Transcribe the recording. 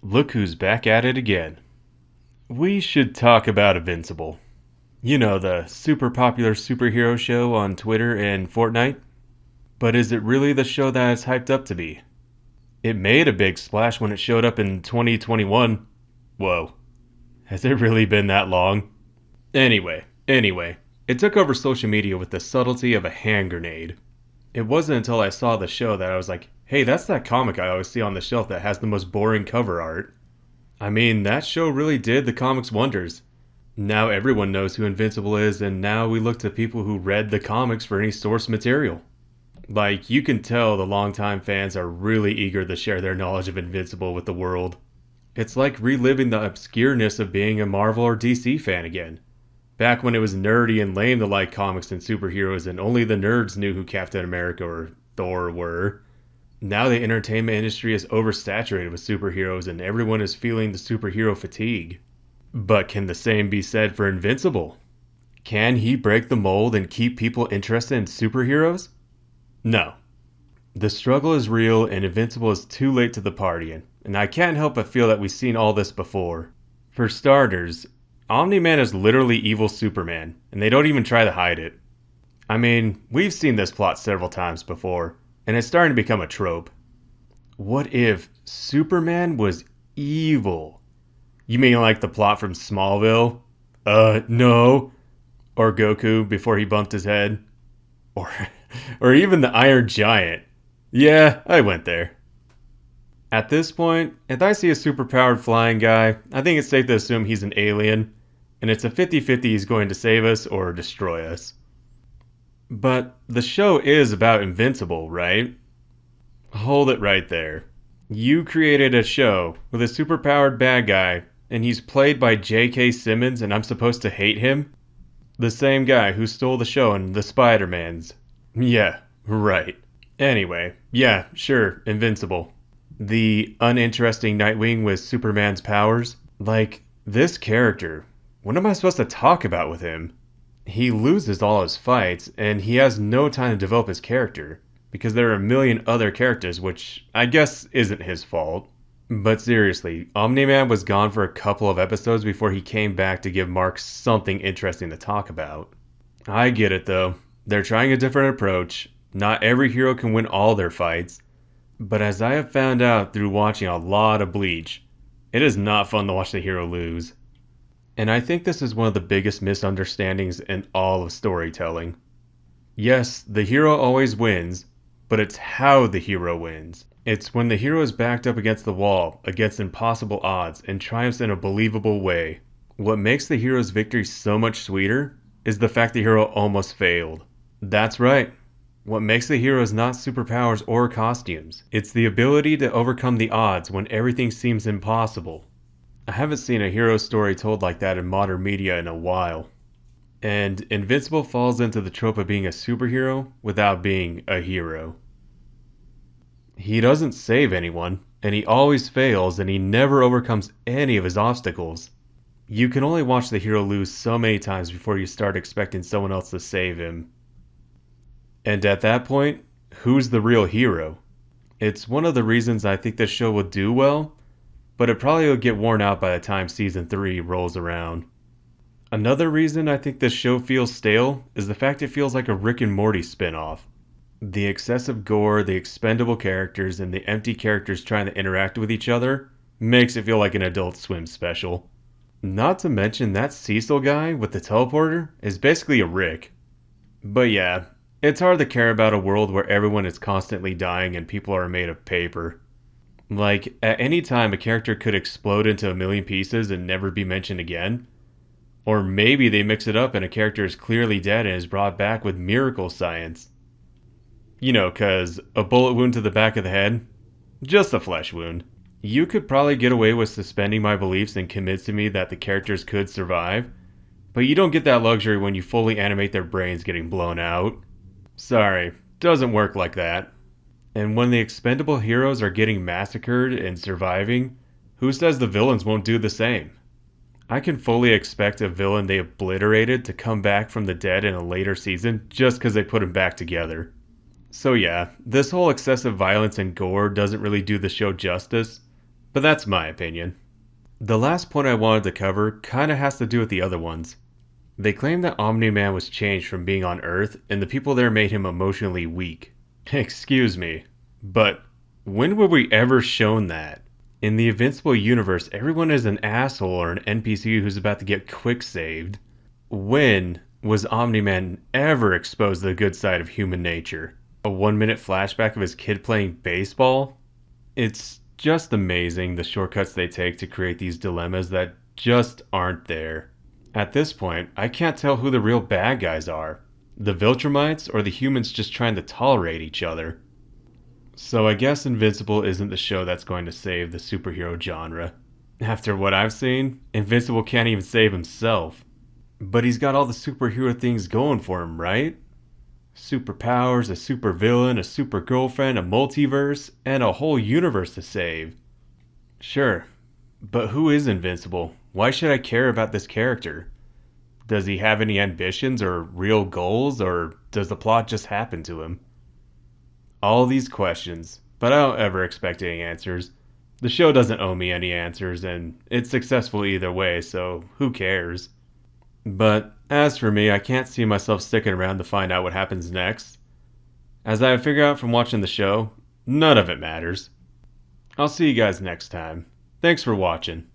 Look who's back at it again. We should talk about Invincible. You know, the super popular superhero show on Twitter and Fortnite? But is it really the show that it's hyped up to be? It made a big splash when it showed up in 2021. Whoa. Has it really been that long? Anyway, it took over social media with the subtlety of a hand grenade. It wasn't until I saw the show that I was like, hey, that's that comic I always see on the shelf that has the most boring cover art. I mean, that show really did the comics wonders. Now everyone knows who Invincible is, and now we look to people who read the comics for any source material. Like, you can tell the longtime fans are really eager to share their knowledge of Invincible with the world. It's like reliving the obscureness of being a Marvel or DC fan again. Back when it was nerdy and lame to like comics and superheroes, and only the nerds knew who Captain America or Thor were. Now the entertainment industry is oversaturated with superheroes and everyone is feeling the superhero fatigue. But can the same be said for Invincible? Can he break the mold and keep people interested in superheroes? No. The struggle is real and Invincible is too late to the party, and I can't help but feel that we've seen all this before. For starters, Omni-Man is literally evil Superman, and they don't even try to hide it. I mean, we've seen this plot several times before, and it's starting to become a trope. What if Superman was evil? You mean like the plot from Smallville? No. Or Goku before he bumped his head? Or, or even the Iron Giant. Yeah, I went there. At this point, if I see a superpowered flying guy, I think it's safe to assume he's an alien, and it's a 50-50 he's going to save us or destroy us. But the show is about Invincible, right? Hold it right there. You created a show with a superpowered bad guy, and he's played by J.K. Simmons, and I'm supposed to hate him? The same guy who stole the show in The Spider-Mans. Yeah, right. Anyway, yeah, sure, Invincible. The uninteresting Nightwing with Superman's powers. Like, this character, what am I supposed to talk about with him? He loses all his fights, and he has no time to develop his character, because there are a million other characters, which I guess isn't his fault. But seriously, Omni-Man was gone for a couple of episodes before he came back to give Mark something interesting to talk about. I get it though. They're trying a different approach. Not every hero can win all their fights. But as I have found out through watching a lot of Bleach, it is not fun to watch the hero lose. And I think this is one of the biggest misunderstandings in all of storytelling. Yes, the hero always wins, but it's how the hero wins. It's when the hero is backed up against the wall, against impossible odds, and triumphs in a believable way. What makes the hero's victory so much sweeter is the fact the hero almost failed. That's right. What makes the hero is not superpowers or costumes. It's the ability to overcome the odds when everything seems impossible. I haven't seen a hero story told like that in modern media in a while. And Invincible falls into the trope of being a superhero without being a hero. He doesn't save anyone, and he always fails, and he never overcomes any of his obstacles. You can only watch the hero lose so many times before you start expecting someone else to save him. And at that point, who's the real hero? It's one of the reasons I think this show will do well, but it probably will get worn out by the time season 3 rolls around. Another reason I think this show feels stale is the fact it feels like a Rick and Morty spinoff. The excessive gore, the expendable characters, and the empty characters trying to interact with each other makes it feel like an Adult Swim special. Not to mention that Cecil guy with the teleporter is basically a Rick. But yeah, it's hard to care about a world where everyone is constantly dying and people are made of paper. Like, at any time a character could explode into a million pieces and never be mentioned again. Or maybe they mix it up and a character is clearly dead and is brought back with miracle science. You know, 'cause a bullet wound to the back of the head? Just a flesh wound. You could probably get away with suspending my beliefs and convincing me that the characters could survive, but you don't get that luxury when you fully animate their brains getting blown out. Sorry, doesn't work like that. And when the expendable heroes are getting massacred and surviving, who says the villains won't do the same? I can fully expect a villain they obliterated to come back from the dead in a later season just because they put him back together. So yeah, this whole excessive violence and gore doesn't really do the show justice, but that's my opinion. The last point I wanted to cover kinda has to do with the other ones. They claim that Omni-Man was changed from being on Earth and the people there made him emotionally weak. Excuse me, but when were we ever shown that? In the Invincible universe, everyone is an asshole or an NPC who's about to get quick saved. When was Omni-Man ever exposed to the good side of human nature? A 1 minute flashback of his kid playing baseball? It's just amazing the shortcuts they take to create these dilemmas that just aren't there. At this point, I can't tell who the real bad guys are. The Viltrumites or the humans just trying to tolerate each other. So I guess Invincible isn't the show that's going to save the superhero genre. After what I've seen, Invincible can't even save himself. But he's got all the superhero things going for him, right? Superpowers, a supervillain, a super girlfriend, a multiverse, and a whole universe to save. Sure, but who is Invincible? Why should I care about this character? Does he have any ambitions or real goals, or does the plot just happen to him? All these questions, but I don't ever expect any answers. The show doesn't owe me any answers, and it's successful either way, so who cares? But as for me, I can't see myself sticking around to find out what happens next. As I figure out from watching the show, none of it matters. I'll see you guys next time. Thanks for watching.